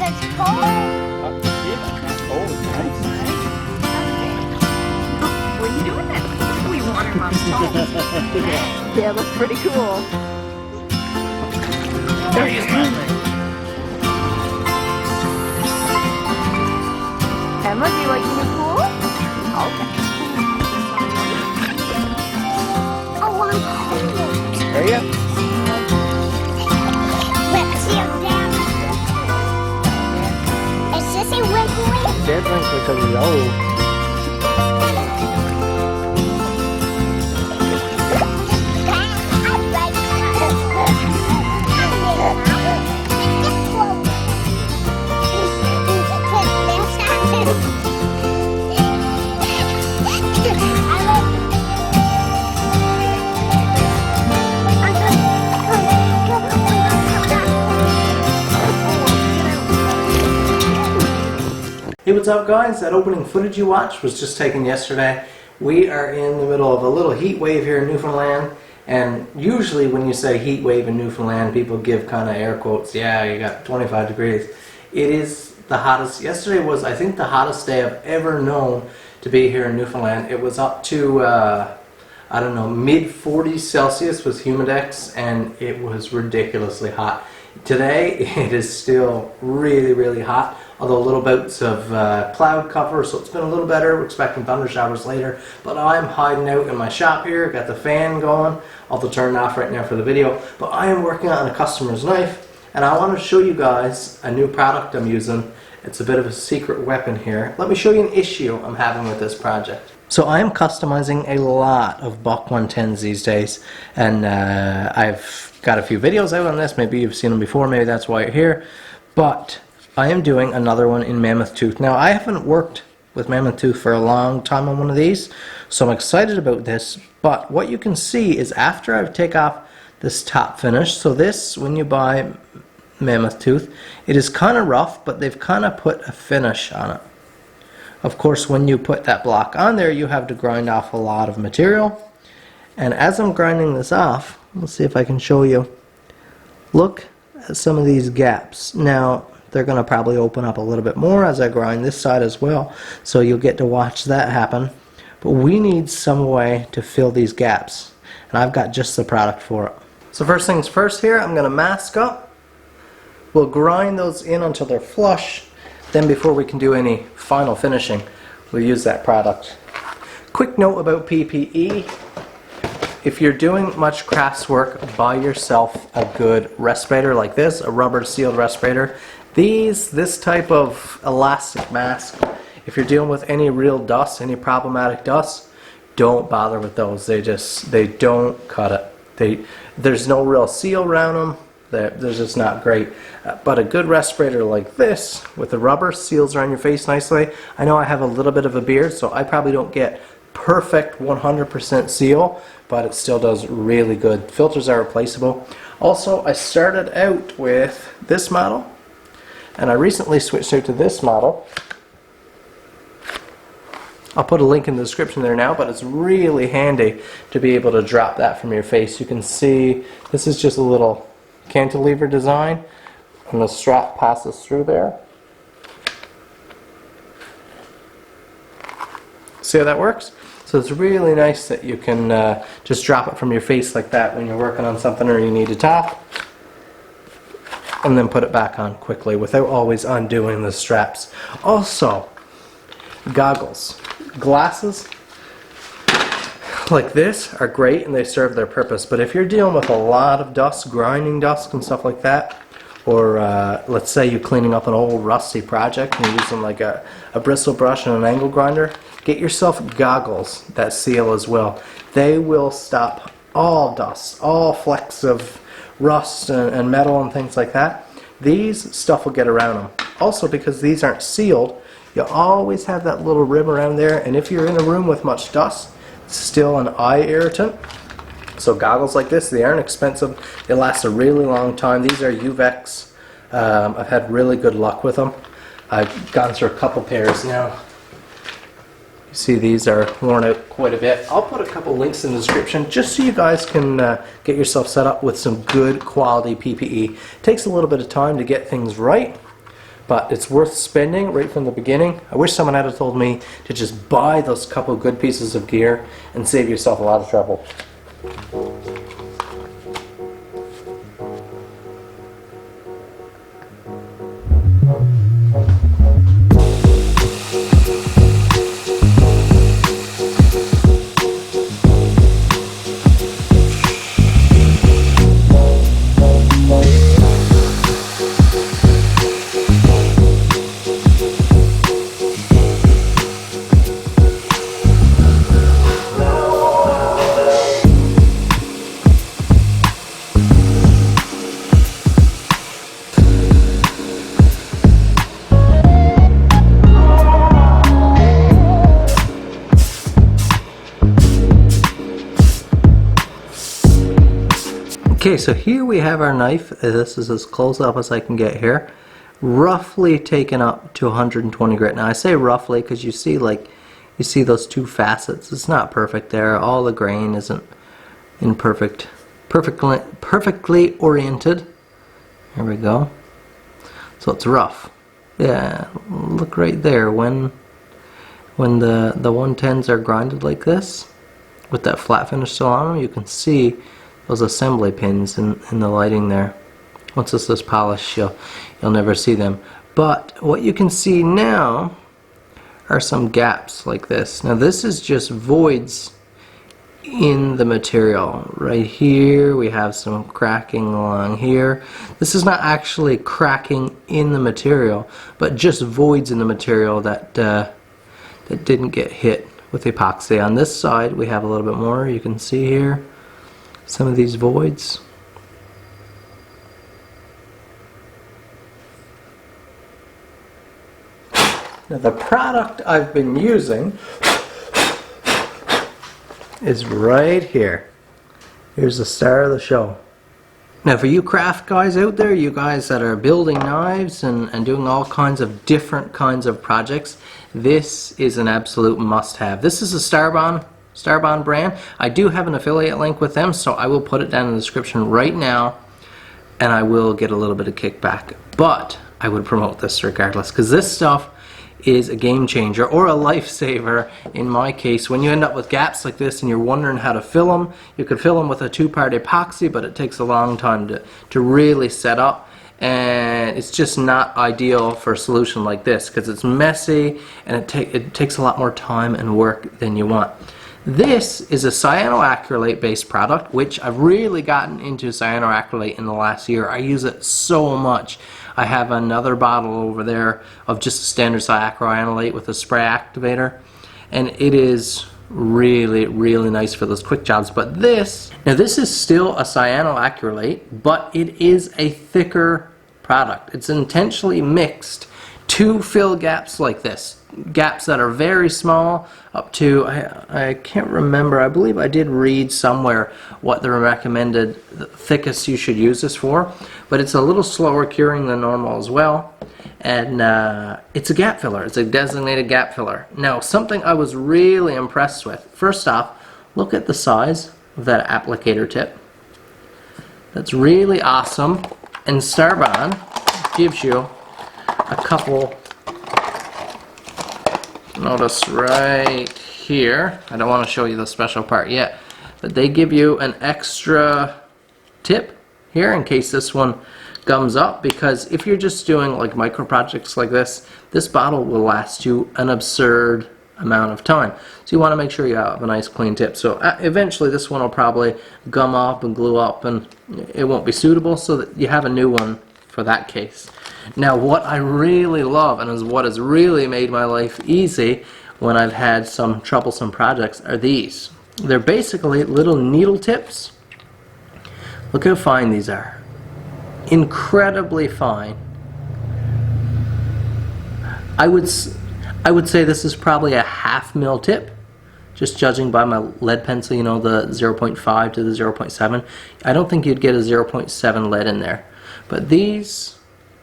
it's cold. Oh, nice. What are you doing then? We water mom's toes. Yeah, it looks pretty cool. There he is, Emma, do you like the new pool? Okay. Oh, I'm cold. There you go. Let's see down. Is this a wiggly? Dad thinks because he's old. Hey, what's up guys? That opening footage you watched was just taken yesterday. We are in the middle of a little heat wave here in Newfoundland, and usually when you say heat wave in Newfoundland, people give kind of air quotes, yeah, you got 25 degrees. It is the hottest. Yesterday was, I think, the hottest day I've ever known to be here in Newfoundland. It was up to, I don't know, mid 40s Celsius with humidex, and it was ridiculously hot. Today it is still really, really hot, although little bouts of cloud cover, so it's been a little better. We're expecting thunder showers later, but I'm hiding out in my shop here, got the fan going, although turned off right now for the video, but I am working on a customer's knife, and I want to show you guys a new product I'm using. It's a bit of a secret weapon here. Let me show you an issue I'm having with this project. So I am customizing a lot of Buck 110s these days, and I've got a few videos out on this. Maybe you've seen them before, maybe that's why you're here, but I am doing another one in Mammoth Tooth. Now, I haven't worked with Mammoth Tooth for a long time on one of these, so I'm excited about this, but what you can see is after I've taken off this top finish, so this, when you buy Mammoth Tooth, it is kind of rough, but they've kind of put a finish on it. Of course, when you put that block on there, you have to grind off a lot of material, and as I'm grinding this off, let's see if I can show you, look at some of these gaps. Now, they're going to probably open up a little bit more as I grind this side as well, so you'll get to watch that happen. But we need some way to fill these gaps, and I've got just the product for it. So first things first here, I'm going to mask up. We'll grind those in until they're flush. Then before we can do any final finishing, we'll use that product. Quick note about PPE. If you're doing much crafts work, buy yourself a good respirator like this, a rubber sealed respirator. This type of elastic mask, if you're dealing with any real dust, any problematic dust, don't bother with those. They don't cut it. There's no real seal around them. They're just not great. But a good respirator like this, with the rubber, seals around your face nicely. I know I have a little bit of a beard, so I probably don't get perfect 100% seal, but it still does really good. Filters are replaceable. Also, I started out with this model, and I recently switched out to this model. I'll put a link in the description there now, but it's really handy to be able to drop that from your face. You can see this is just a little cantilever design, and the strap passes through there. See how that works? So it's really nice that you can just drop it from your face like that when you're working on something or you need to top, and then put it back on quickly without always undoing the straps. Also, goggles. Glasses like this are great and they serve their purpose, but if you're dealing with a lot of dust, grinding dust and stuff like that, or let's say you're cleaning up an old rusty project and you're using like a bristle brush and an angle grinder, get yourself goggles that seal as well. They will stop all dust, all flecks of rust and metal and things like that. These stuff will get around them. Also, because these aren't sealed, you always have that little rim around there, and if you're in a room with much dust, it's still an eye irritant. So goggles like this, they aren't expensive. They last a really long time. These are Uvex. I've had really good luck with them. I've gone through a couple pairs now. You see these are worn out quite a bit. I'll put a couple links in the description just so you guys can get yourself set up with some good quality PPE. It takes a little bit of time to get things right, but it's worth spending right from the beginning. I wish someone had told me to just buy those couple good pieces of gear and save yourself a lot of trouble. Okay, so here we have our knife. This is as close up as I can get here. Roughly taken up to 120 grit. Now I say roughly because you see those two facets. It's not perfect there. All the grain isn't in perfectly oriented. There we go. So it's rough. Yeah, look right there. When the 110s are grinded like this, with that flat finish still on them, you can see those assembly pins in the lighting there. Once this is polished, you'll never see them. But what you can see now are some gaps like this. Now this is just voids in the material. Right here we have some cracking along here. This is not actually cracking in the material, but just voids in the material that didn't get hit with epoxy. On this side we have a little bit more. You can see here some of these voids. Now the product I've been using is right here. Here's the star of the show. Now for you craft guys out there, you guys that are building knives and doing all kinds of different kinds of projects, this is an absolute must-have. This is a Starbond brand. I do have an affiliate link with them, so I will put it down in the description right now, and I will get a little bit of kickback. But I would promote this regardless, because this stuff is a game changer or a lifesaver in my case. When you end up with gaps like this and you're wondering how to fill them, you could fill them with a two-part epoxy, but it takes a long time to really set up, and it's just not ideal for a solution like this because it's messy and it takes a lot more time and work than you want. This is a cyanoacrylate based product, which I've really gotten into cyanoacrylate in the last year. I use it so much. I have another bottle over there of just a standard cyanoacrylate with a spray activator, and it is really, really nice for those quick jobs. But this is still a cyanoacrylate, but it is a thicker product. It's intentionally mixed to fill gaps like this. Gaps that are very small, up to, I can't remember, I believe I did read somewhere what the recommended thickest you should use this for, but it's a little slower curing than normal as well, and it's a gap filler. It's a designated gap filler. Now something I was really impressed with, first off, look at the size of that applicator tip. That's really awesome, and Starbond gives you a couple. Notice right here, I don't want to show you the special part yet, but they give you an extra tip here in case this one gums up, because if you're just doing like micro projects like this, this bottle will last you an absurd amount of time. So you want to make sure you have a nice clean tip. So eventually this one will probably gum up and glue up and it won't be suitable, so that you have a new one for that case. Now what I really love, and is what has really made my life easy when I've had some troublesome projects, are these. They're basically little needle tips. Look how fine these are. Incredibly fine. I would say this is probably a 1/2 mil tip, just judging by my lead pencil, you know, the 0.5 to the 0.7. I don't think you'd get a 0.7 lead in there. But these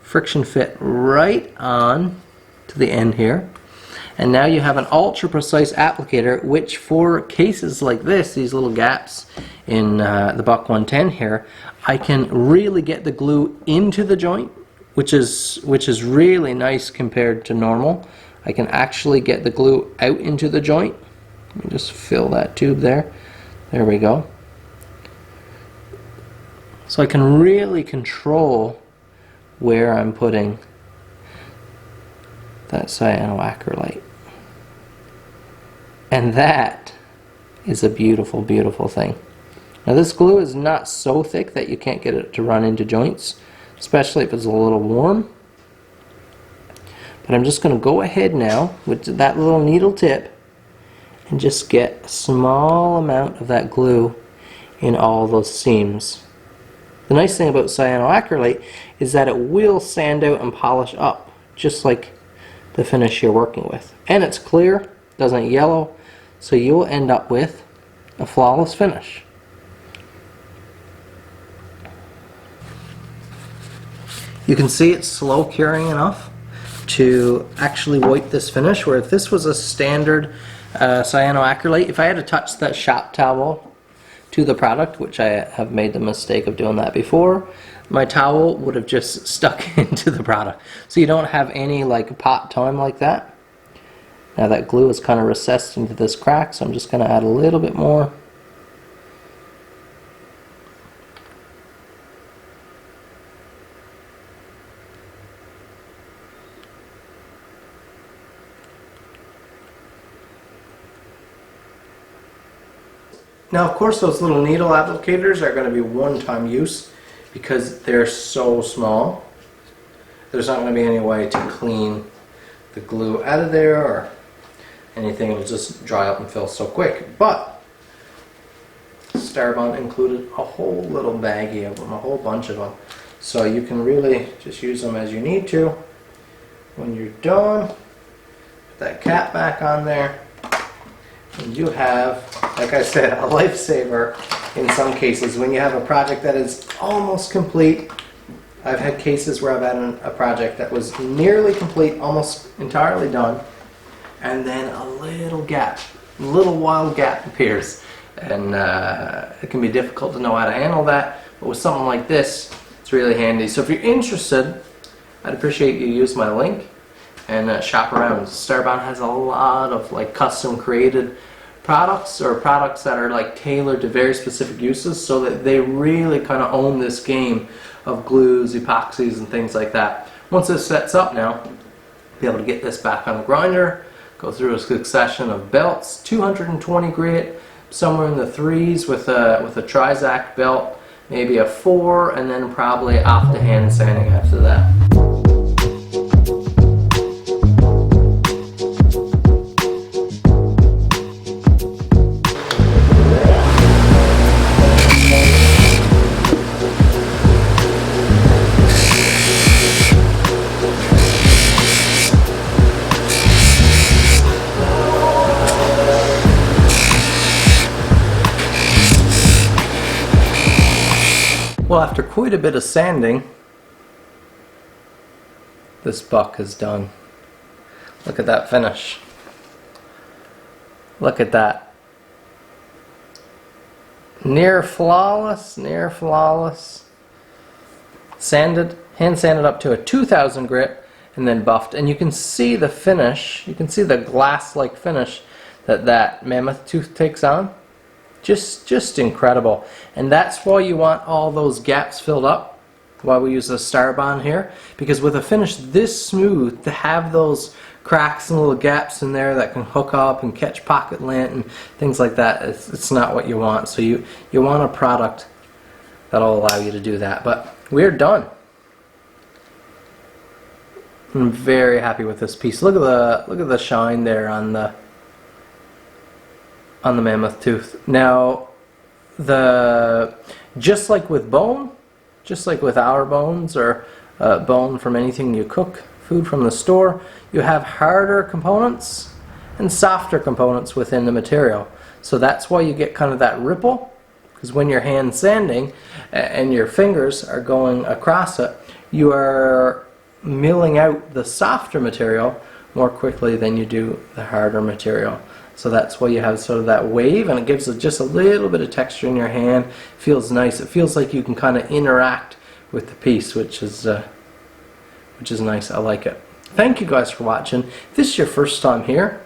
friction fit right on to the end here. And now you have an ultra precise applicator, which for cases like this, these little gaps in the Buck 110 here, I can really get the glue into the joint which is really nice compared to normal. I can actually get the glue out into the joint. Let me just fill that tube there. There we go. So I can really control where I'm putting that cyanoacrylate. And that is a beautiful, beautiful thing. Now this glue is not so thick that you can't get it to run into joints, especially if it's a little warm. But I'm just going to go ahead now with that little needle tip and just get a small amount of that glue in all those seams. The nice thing about cyanoacrylate is that it will sand out and polish up, just like the finish you're working with. And it's clear, doesn't yellow, so you'll end up with a flawless finish. You can see it's slow curing enough to actually wipe this finish, where if this was a standard cyanoacrylate, if I had to touch that shop towel to the product, which I have made the mistake of doing that before, my towel would have just stuck into the product. So you don't have any like pot time like that. Now that glue is kind of recessed into this crack, so I'm just going to add a little bit more. Now, of course, those little needle applicators are going to be one-time use because they're so small. There's not going to be any way to clean the glue out of there or anything. It'll just dry up and fill so quick. But Starbond included a whole little baggie of them, a whole bunch of them. So you can really just use them as you need to. When you're done, put that cap back on there. And you have, like I said, a lifesaver in some cases. When you have a project that is almost complete, I've had cases where I've had a project that was nearly complete, almost entirely done, and then a little gap, a little wild gap appears. And it can be difficult to know how to handle that, but with something like this, it's really handy. So if you're interested, I'd appreciate you use my link and shop around. Starbond has a lot of like custom created products, or products that are like tailored to very specific uses, so that they really kind of own this game of glues, epoxies, and things like that. Once this sets up now, be able to get this back on the grinder, go through a succession of belts, 220 grit, somewhere in the 3s with a Trizac belt, maybe a 4, and then probably off to hand sanding after that. Well, after quite a bit of sanding, this buck is done. Look at that finish. Look at that. Near flawless, near flawless. Sanded, hand sanded up to a 2000 grit and then buffed. And you can see the finish, you can see the glass-like finish that mammoth tooth takes on. Just incredible. And that's why you want all those gaps filled up, why we use the Starbond here, because with a finish this smooth, to have those cracks and little gaps in there that can hook up and catch pocket lint and things like that, it's not what you want. So you want a product that'll allow you to do that. But we're done. I'm very happy with this piece. Look at the shine there on the mammoth tooth. Now, just like with bone, just like with our bones or bone from anything you cook, food from the store, you have harder components and softer components within the material. So that's why you get kind of that ripple, because when you're hand sanding and your fingers are going across it, you are milling out the softer material more quickly than you do the harder material. So that's why you have sort of that wave, and it gives it just a little bit of texture in your hand. It feels nice. It feels like you can kind of interact with the piece, which is which is nice. I like it. Thank you guys for watching. If this is your first time here,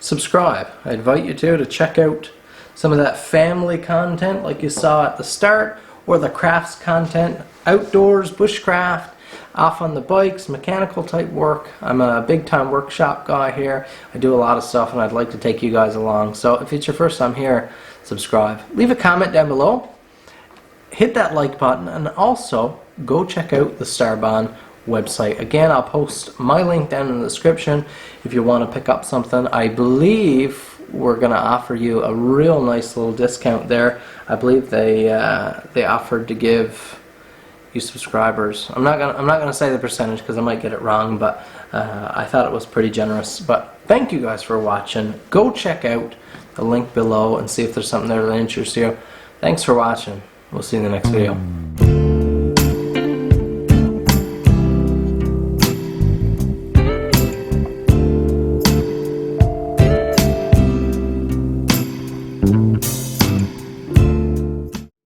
subscribe. I invite you to check out some of that family content like you saw at the start, or the crafts content, outdoors, bushcraft, off on the bikes, mechanical type work. I'm a big time workshop guy here. I do a lot of stuff and I'd like to take you guys along. So if it's your first time here, subscribe. Leave a comment down below. Hit that like button, and also go check out the Starbond website. Again, I'll post my link down in the description if you want to pick up something. I believe we're going to offer you a real nice little discount there. I believe they offered to give you subscribers. I'm not gonna say the percentage because I might get it wrong, but I thought it was pretty generous. But thank you guys for watching. Go check out the link below and see if there's something there that interests you. Thanks for watching. We'll see you in the next video.